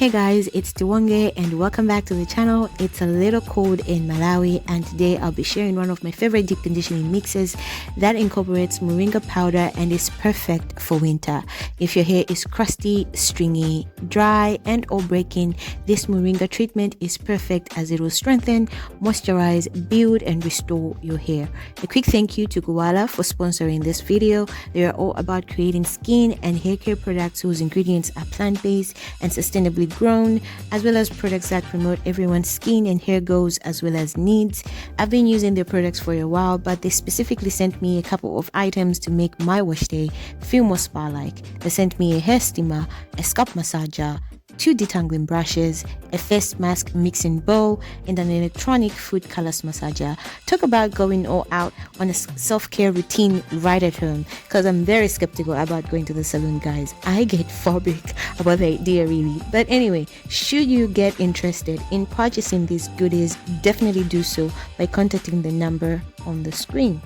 Hey guys, it's Tiwange and welcome back to the channel. It's a little cold in Malawi and today I'll be sharing one of my favorite deep conditioning mixes that incorporates moringa powder and is perfect for winter. If your hair is crusty, stringy, dry and or breaking, this moringa treatment is perfect as it will strengthen, moisturize, build and restore your hair. A quick thank you to Koala for sponsoring this video. They are all about creating skin and hair care products whose ingredients are plant-based and sustainably grown, as well as products that promote everyone's skin and hair goals as well as needs. I've been using their products for a while, but they specifically sent me a couple of items to make my wash day feel more spa-like. They sent me a hair steamer, a scalp massager, 2 detangling brushes, a face mask mixing bowl, and an electronic food colors massager. Talk about going all out on a self-care routine right at home, because I'm very skeptical about going to the salon, guys. I get phobic about the idea really. But anyway, should you get interested in purchasing these goodies, definitely do so by contacting the number on the screen.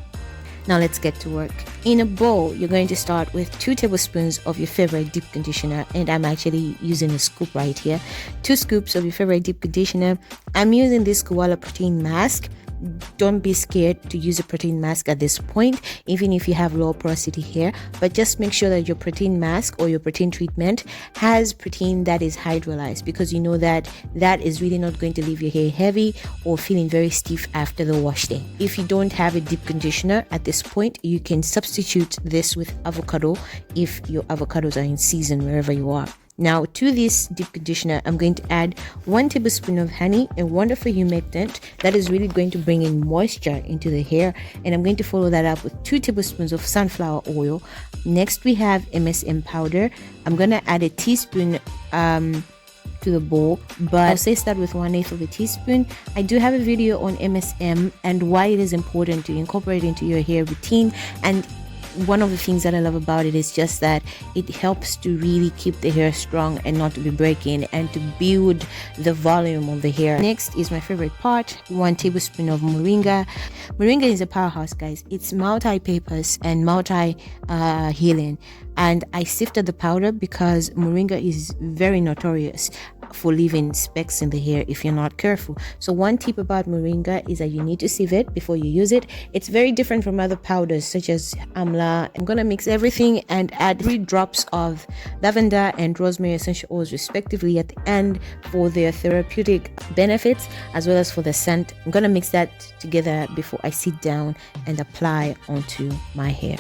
Now let's get to work. In a bowl, you're going to start with 2 tablespoons of your favorite deep conditioner, and I'm actually using a scoop right here. 2 scoops of your favorite deep conditioner. I'm using this Koala protein mask. Don't be scared to use a protein mask at this point, even if you have low porosity hair, but just make sure that your protein mask or your protein treatment has protein that is hydrolyzed, because you know that that is really not going to leave your hair heavy or feeling very stiff after the wash day. If you don't have a deep conditioner at this point, you can substitute this with avocado if your avocados are in season wherever you are. Now to this deep conditioner, I'm going to add 1 tablespoon of honey, a wonderful humectant that is really going to bring in moisture into the hair, and I'm going to follow that up with 2 tablespoons of sunflower oil. Next we have MSM powder. I'm going to add a teaspoon to the bowl, but I'll say start with 1/8 of a teaspoon. I do have a video on MSM and why it is important to incorporate into your hair routine, and one of the things that I love about it is just that it helps to really keep the hair strong and not to be breaking, and to build the volume of the hair. Next is my favorite part, 1 tablespoon of moringa. Moringa is a powerhouse, guys. It's multi-purpose and multi-healing, and I sifted the powder because moringa is very notorious for leaving specks in the hair if you're not careful. So one tip about moringa is that you need to sieve it before you use it. It's very different from other powders such as amla. I'm gonna mix everything and add 3 drops of lavender and rosemary essential oils respectively at the end for their therapeutic benefits as well as for the scent. I'm gonna mix that together before I sit down and apply onto my hair.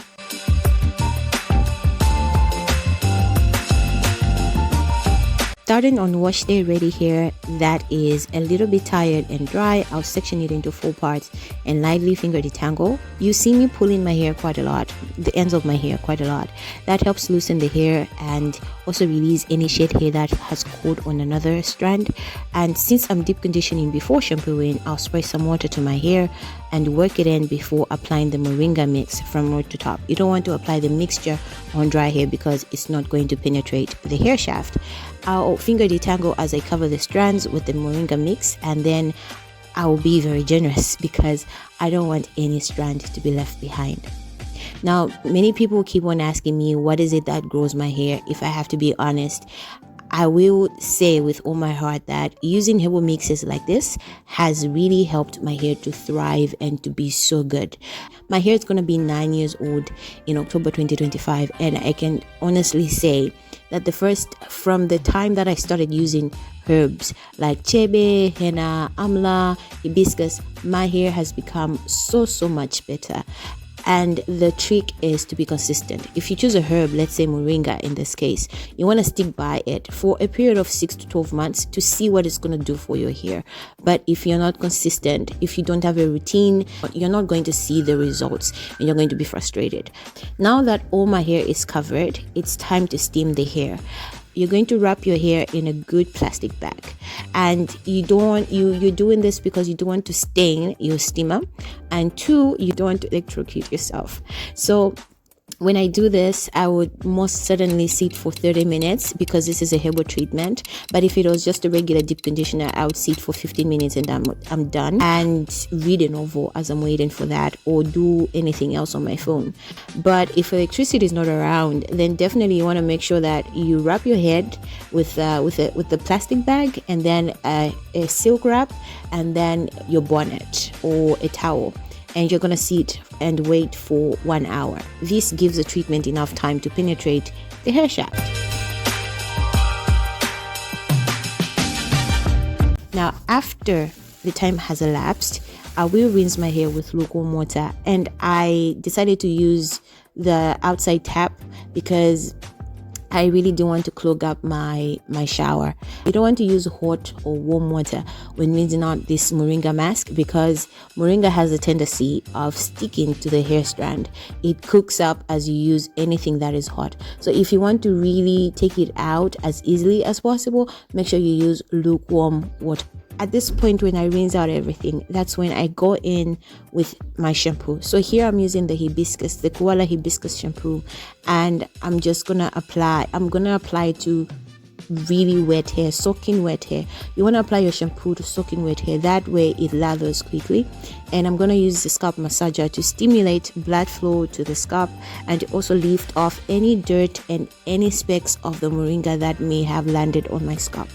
Starting on wash day ready hair that is a little bit tired and dry, I'll section it into 4 parts and lightly finger detangle. You see me pulling my hair quite a lot, the ends of my hair quite a lot. That helps loosen the hair and also release any shed hair that has caught on another strand. And since I'm deep conditioning before shampooing, I'll spray some water to my hair and work it in before applying the moringa mix from root to top. You don't want to apply the mixture on dry hair because it's not going to penetrate the hair shaft. I'll finger detangle as I cover the strands with the moringa mix, and then I will be very generous because I don't want any strand to be left behind. Now, many people keep on asking me what is it that grows my hair. If I have to be honest, I will say with all my heart that using herbal mixes like this has really helped my hair to thrive and to be so good. My hair is going to be 9 years old in October 2025, and I can honestly say that from the time that I started using herbs like chebe, henna, amla, hibiscus, my hair has become so much better. And the trick is to be consistent. If you choose a herb, let's say moringa in this case, you want to stick by it for a period of 6 to 12 months to see what it's going to do for your hair. But if you're not consistent, if you don't have a routine, you're not going to see the results and you're going to be frustrated. Now that all my hair is covered, it's time to steam the hair. You're going to wrap your hair in a good plastic bag, and you're doing this because you don't want to stain your steamer, and 2, you don't want to electrocute yourself. So When I do this, I would most certainly sit for 30 minutes because this is a herbal treatment. But if it was just a regular deep conditioner, I would sit for 15 minutes and I'm done, and read a novel as I'm waiting for that, or do anything else on my phone. But if electricity is not around, then definitely you want to make sure that you wrap your head with the plastic bag, and then a silk wrap, and then your bonnet or a towel. And you're going to sit and wait for 1 hour. This gives the treatment enough time to penetrate the hair shaft. Now, after the time has elapsed, I will rinse my hair with lukewarm water, and I decided to use the outside tap because I really don't want to clog up my shower. You don't want to use hot or warm water when rinsing out this moringa mask, because moringa has a tendency of sticking to the hair strand. It cooks up as you use anything that is hot. So if you want to really take it out as easily as possible, make sure you use lukewarm water. At this point, when I rinse out everything, that's when I go in with my shampoo. So here I'm using the koala hibiscus shampoo, and I'm just gonna apply. I'm gonna apply to really wet hair, soaking wet hair. You want to apply your shampoo to soaking wet hair, that way it lathers quickly. And I'm going to use the scalp massager to stimulate blood flow to the scalp and to also lift off any dirt and any specks of the moringa that may have landed on my scalp.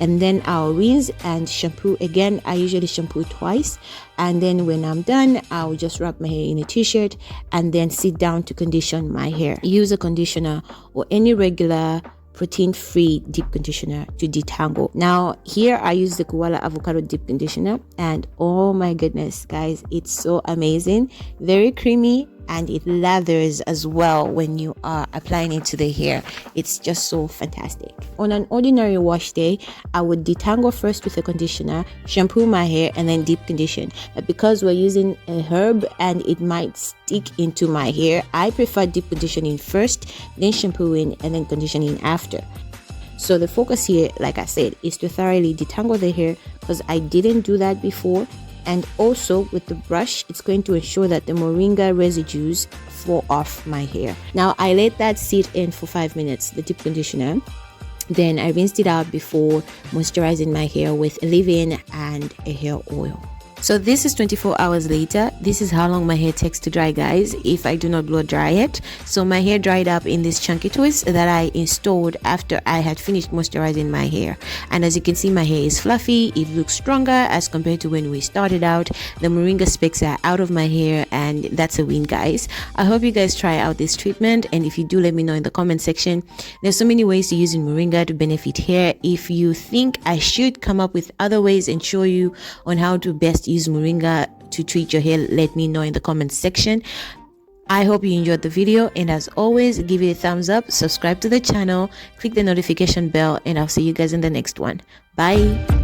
And then I'll rinse and shampoo again. I usually shampoo twice, and then when I'm done, I'll just wrap my hair in a t-shirt and then sit down to condition my hair. Use a conditioner or any regular protein-free deep conditioner to detangle. Now here I use the koala avocado deep conditioner, and oh my goodness guys, it's so amazing, very creamy, and it lathers as well when you are applying it to the hair. It's just so fantastic. On an ordinary wash day, I would detangle first with a conditioner, shampoo my hair, and then deep condition. But because we're using a herb and it might stick into my hair, I prefer deep conditioning first, then shampooing, and then conditioning after. So the focus here, like I said, is to thoroughly detangle the hair, because I didn't do that before. And also with the brush, it's going to ensure that the moringa residues fall off my hair. Now I let that sit in for 5 minutes, the deep conditioner. Then I rinsed it out before moisturizing my hair with leave-in and a hair oil. So this is 24 hours later. This is how long my hair takes to dry, guys, if I do not blow dry it. So my hair dried up in this chunky twist that I installed after I had finished moisturizing my hair. And as you can see, my hair is fluffy. It looks stronger as compared to when we started out. The moringa specks are out of my hair, and that's a win, guys. I hope you guys try out this treatment, and if you do, let me know in the comment section. There's so many ways to use moringa to benefit hair. If you think I should come up with other ways and show you on how to best use moringa to treat your hair, let me know in the comments section. I hope you enjoyed the video, and as always, give it a thumbs up, subscribe to the channel, click the notification bell, and I'll see you guys in the next one. Bye.